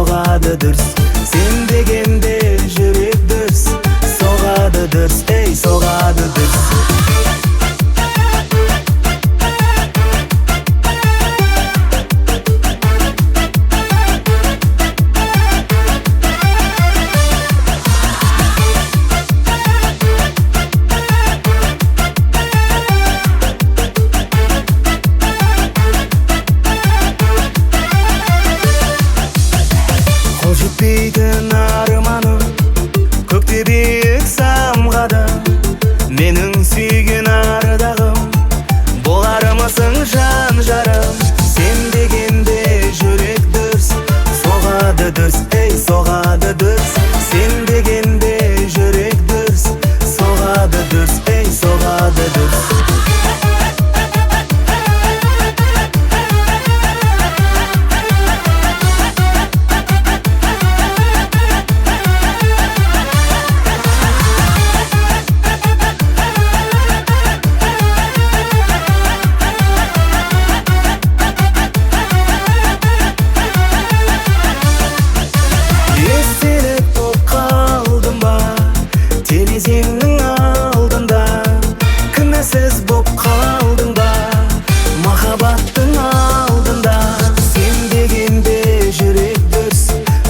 soğadı dürs. Sen degende жүрек дүрс, soğadı dürs, ey soğadı dürs. Қол жетпейтін арманым, көкте биік самғады. Менің сүйген ардағым, болармысың жан жарым. Сен дегенде жүрек дүрс, соғады дүрс, ей соғады дүрс. Сен дегенде жүрек дүрс, соғады дүрс, ей соғады дүрс. Терезеңнің алдында кінәсіз боп қалдың ба, махаббаттың алдында. Сен дегенде жүрек дүрс,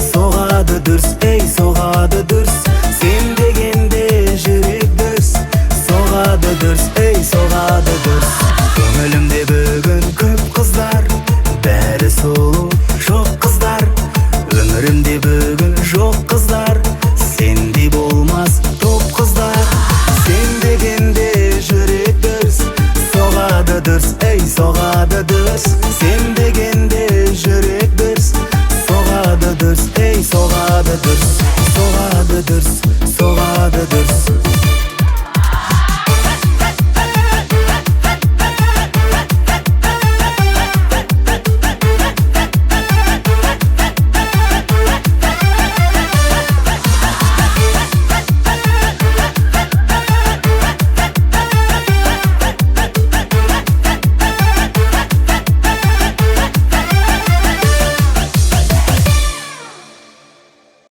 соғады дүрс, ей соғады дүрс. Сен дегенде жүрек дүрс, соғады дүрс, ей соғады дүрс. Көңілімде бүгін көп қыздар, бәрі сұлу жоқ қыздар. Өмірімде бүгін жоқ қыздар, сендей болмас топ қыздар. Сен дегенде жүрек дүрс, соғады дүрс, ей соғады дүрс. Сен дегенде жүрек дүрс, соғады дүрс, ей соғады дүрс. Соғады дүрс, соғады дүрс.